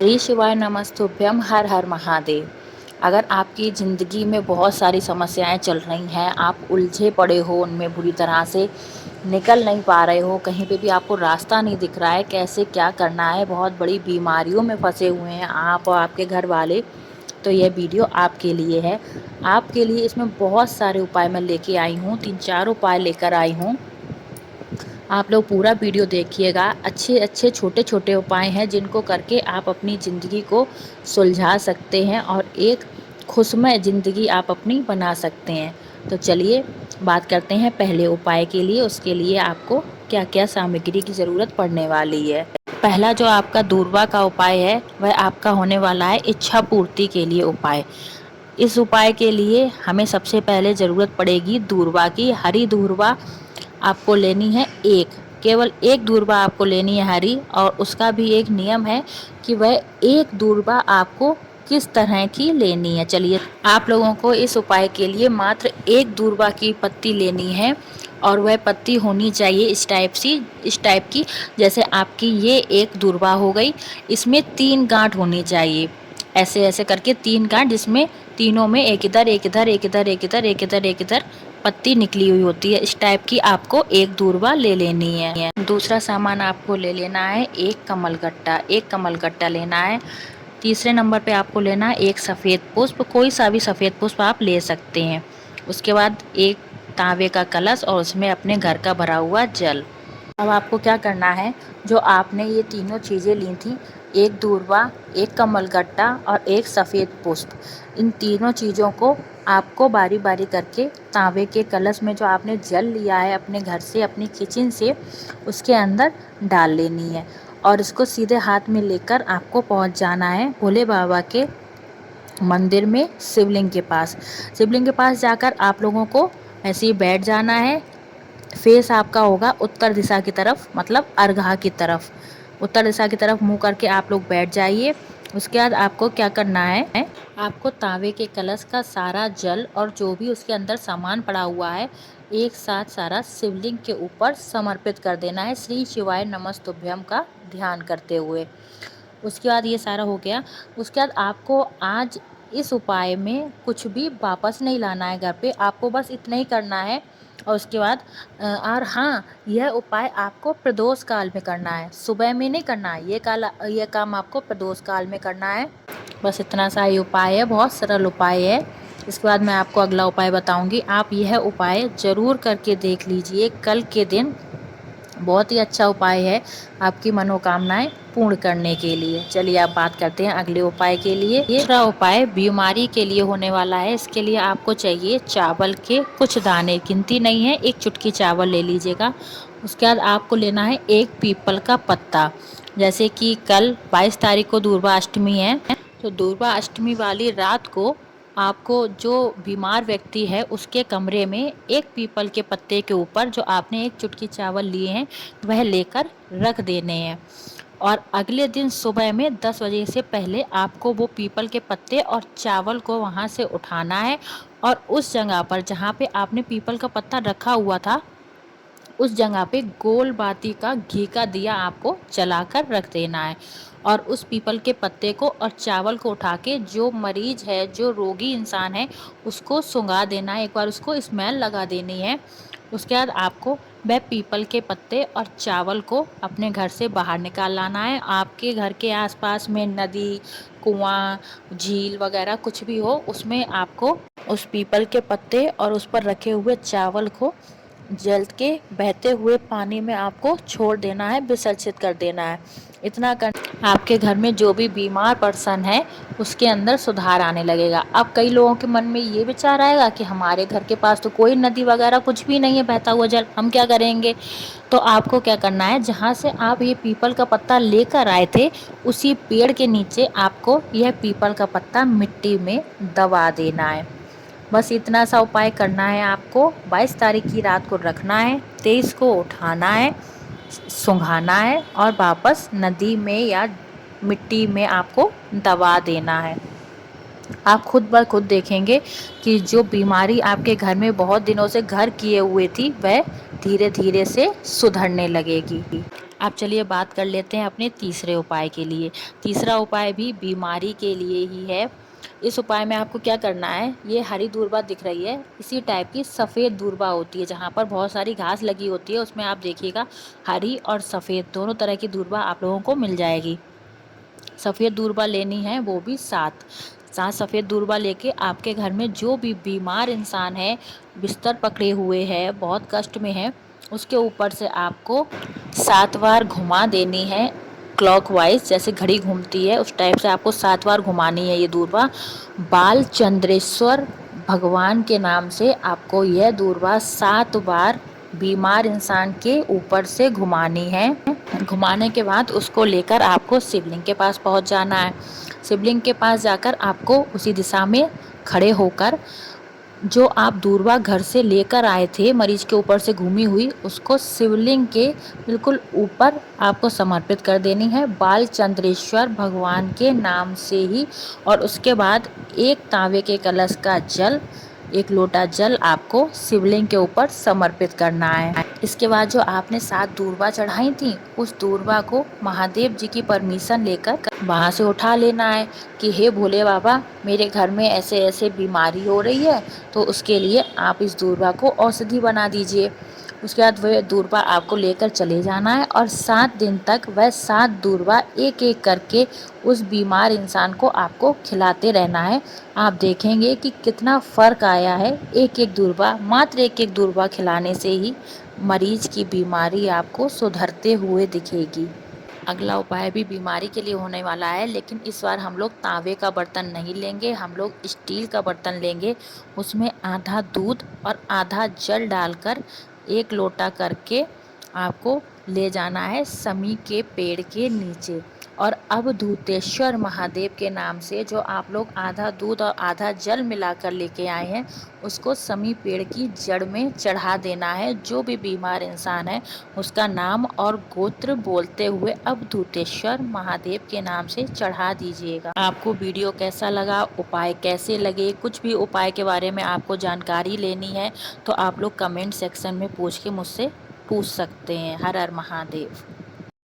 श्री शिवाय नमस्तुभ्यम, हर हर महादेव। अगर आपकी ज़िंदगी में बहुत सारी समस्याएं चल रही हैं, आप उलझे पड़े हो, उनमें बुरी तरह से निकल नहीं पा रहे हो, कहीं पे भी आपको रास्ता नहीं दिख रहा है, कैसे क्या करना है, बहुत बड़ी बीमारियों में फंसे हुए हैं आप और आपके घर वाले, तो यह वीडियो आपके लिए है। आपके लिए इसमें बहुत सारे उपाय मैं लेके आई हूँ, 3-4 उपाय लेकर आई हूँ। आप लोग पूरा वीडियो देखिएगा। अच्छे अच्छे छोटे छोटे उपाय हैं जिनको करके आप अपनी ज़िंदगी को सुलझा सकते हैं और एक खुशमय ज़िंदगी आप अपनी बना सकते हैं। तो चलिए बात करते हैं पहले उपाय के लिए। उसके लिए आपको क्या क्या सामग्री की ज़रूरत पड़ने वाली है। पहला जो आपका दूरवा का उपाय है वह आपका होने वाला है इच्छा पूर्ति के लिए उपाय। इस उपाय के लिए हमें सबसे पहले ज़रूरत पड़ेगी दूरवा की। हरी दूरवा आपको लेनी है एक, केवल एक दूरबा आपको लेनी है हरी। और उसका भी एक नियम है कि वह एक दूरबा आपको किस तरह की लेनी है। चलिए, आप लोगों को इस उपाय के लिए मात्र एक दूरबा की पत्ती लेनी है और वह पत्ती होनी चाहिए इस टाइप की। जैसे आपकी ये एक दूरबा हो गई, इसमें 3 गांठ होनी चाहिए, ऐसे ऐसे करके 3 गांठ, जिसमें तीनों में एक इधर एक इधर एक इधर एक इधर एक इधर एक इधर पत्ती निकली हुई होती है। इस टाइप की आपको एक दूरबा ले लेनी है। दूसरा सामान आपको ले लेना है एक कमल गट्टा लेना है। तीसरे नंबर पे आपको लेना है एक सफ़ेद पुष्प, कोई सा भी सफ़ेद पुष्प आप ले सकते हैं। उसके बाद एक तांबे का कलश और उसमें अपने घर का भरा हुआ जल। अब आपको क्या करना है, जो आपने ये तीनों चीज़ें ली थी, एक दूरबा, एक कमलगट्टा और एक सफ़ेद पुष्प, इन तीनों चीज़ों को आपको बारी बारी करके तांबे के कलश में जो आपने जल लिया है अपने घर से, अपनी किचन से, उसके अंदर डाल लेनी है। और इसको सीधे हाथ में लेकर आपको पहुंच जाना है भोले बाबा के मंदिर में, शिवलिंग के पास। शिवलिंग के पास जाकर आप लोगों को ऐसे ही बैठ जाना है। फेस आपका होगा उत्तर दिशा की तरफ, मतलब अर्घा की तरफ, उत्तर दिशा की तरफ मुंह करके आप लोग बैठ जाइए। उसके बाद आपको क्या करना है, आपको तांबे के कलश का सारा जल और जो भी उसके अंदर सामान पड़ा हुआ है एक साथ सारा शिवलिंग के ऊपर समर्पित कर देना है, श्री शिवाय नमस्तुभ्यम का ध्यान करते हुए। उसके बाद ये सारा हो गया। उसके बाद आपको आज इस उपाय में कुछ भी वापस नहीं लाना है घर पे, आपको बस इतना ही करना है। और उसके बाद और हाँ, यह उपाय आपको प्रदोष काल में करना है, सुबह में नहीं करना है। ये काम आपको प्रदोष काल में करना है। बस इतना सा ही उपाय है, बहुत सरल उपाय है। इसके बाद मैं आपको अगला उपाय बताऊंगी। आप यह उपाय ज़रूर करके देख लीजिए कल के दिन। बहुत ही अच्छा उपाय है आपकी मनोकामनाएं पूर्ण करने के लिए। चलिए आप बात करते हैं अगले उपाय के लिए। ये दूसरा उपाय बीमारी के लिए होने वाला है। इसके लिए आपको चाहिए चावल के कुछ दाने, गिनती नहीं है, एक चुटकी चावल ले लीजिएगा। उसके बाद आपको लेना है एक पीपल का पत्ता। जैसे कि कल 22 तारीख को दूर्वा अष्टमी है, तो दूर्वा अष्टमी वाली रात को आपको जो बीमार व्यक्ति है उसके कमरे में एक पीपल के पत्ते के ऊपर जो आपने एक चुटकी चावल लिए हैं वह लेकर रख देने हैं। और अगले दिन सुबह में 10 बजे से पहले आपको वो पीपल के पत्ते और चावल को वहाँ से उठाना है और उस जगह पर जहाँ पे आपने पीपल का पत्ता रखा हुआ था उस जगह पे गोल बाती का घी का दिया आपको जलाकर रख देना है। और उस पीपल के पत्ते को और चावल को उठा के जो मरीज है, जो रोगी इंसान है, उसको सुंघा देना है, एक बार उसको स्मेल लगा देनी है। उसके बाद आपको वह पीपल के पत्ते और चावल को अपने घर से बाहर निकाल लाना है। आपके घर के आसपास में नदी, कुआं, झील वगैरह कुछ भी हो, उसमें आपको उस पीपल के पत्ते और उस पर रखे हुए चावल को जल के बहते हुए पानी में आपको छोड़ देना है, विसर्जित कर देना है। इतना कर आपके घर में जो भी बीमार पर्सन है उसके अंदर सुधार आने लगेगा। अब कई लोगों के मन में ये विचार आएगा कि हमारे घर के पास तो कोई नदी वगैरह कुछ भी नहीं है, बहता हुआ जल, हम क्या करेंगे। तो आपको क्या करना है, जहाँ से आप ये पीपल का पत्ता लेकर आए थे उसी पेड़ के नीचे आपको यह पीपल का पत्ता मिट्टी में दबा देना है। बस इतना सा उपाय करना है आपको। 22 तारीख की रात को रखना है, 23 को उठाना है, सुंघाना है और वापस नदी में या मिट्टी में आपको दबा देना है। आप खुद ब खुद देखेंगे कि जो बीमारी आपके घर में बहुत दिनों से घर किए हुए थी वह धीरे धीरे से सुधरने लगेगी। अब चलिए बात कर लेते हैं अपने तीसरे उपाय के लिए। तीसरा उपाय भी बीमारी के लिए ही है। इस उपाय में आपको क्या करना है, ये हरी दूर्वा दिख रही है, इसी टाइप की सफ़ेद दूर्वा होती है जहाँ पर बहुत सारी घास लगी होती है, उसमें आप देखिएगा हरी और सफ़ेद दोनों तरह की दूर्वा आप लोगों को मिल जाएगी। सफ़ेद दूर्वा लेनी है, वो भी 7 सफ़ेद दूर्वा लेके आपके घर में जो भी बीमार इंसान है, बिस्तर पकड़े हुए है, बहुत कष्ट में है, उसके ऊपर से आपको 7 बार घुमा देनी है क्लॉकवाइज, जैसे घड़ी घूमती है उस टाइप से आपको 7 बार घुमानी है ये दूर्वा। बाल चंद्रेश्वर भगवान के नाम से आपको यह दूर्वा 7 बार बीमार इंसान के ऊपर से घुमानी है। घुमाने के बाद उसको लेकर आपको शिवलिंग के पास पहुंच जाना है। शिवलिंग के पास जाकर आपको उसी दिशा में खड़े होकर जो आप दूर्वा घर से लेकर आए थे मरीज के ऊपर से घूमी हुई, उसको शिवलिंग के बिल्कुल ऊपर आपको समर्पित कर देनी है बाल चंद्रेश्वर भगवान के नाम से ही। और उसके बाद एक तांबे के कलश का जल, 1 लोटा जल आपको शिवलिंग के ऊपर समर्पित करना है। इसके बाद जो आपने 7 दूर्वा चढ़ाई थी, उस दूर्वा को महादेव जी की परमिशन लेकर वहाँ से उठा लेना है कि हे भोले बाबा, मेरे घर में ऐसे ऐसे बीमारी हो रही है, तो उसके लिए आप इस दूर्वा को औषधि बना दीजिए। उसके बाद वह दूर्वा आपको लेकर चले जाना है और 7 दिन तक वह 7 दूर्वा एक एक करके उस बीमार इंसान को आपको खिलाते रहना है। आप देखेंगे कि कितना फ़र्क आया है। एक एक दूर्वा, मात्र एक एक दूर्वा खिलाने से ही मरीज की बीमारी आपको सुधरते हुए दिखेगी। अगला उपाय भी बीमारी के लिए होने वाला है, लेकिन इस बार हम लोग तांबे का बर्तन नहीं लेंगे, हम लोग स्टील का बर्तन लेंगे। उसमें आधा दूध और आधा जल डालकर 1 लोटा करके आपको ले जाना है समी के पेड़ के नीचे। और अवधूतेश्वर महादेव के नाम से जो आप लोग आधा दूध और आधा जल मिलाकर लेके आए हैं, उसको समी पेड़ की जड़ में चढ़ा देना है। जो भी बीमार इंसान है उसका नाम और गोत्र बोलते हुए अवधूतेश्वर महादेव के नाम से चढ़ा दीजिएगा। आपको वीडियो कैसा लगा, उपाय कैसे लगे, कुछ भी उपाय के बारे में आपको जानकारी लेनी है तो आप लोग कमेंट सेक्शन में पूछ के मुझसे पूछ सकते हैं। हर हर महादेव।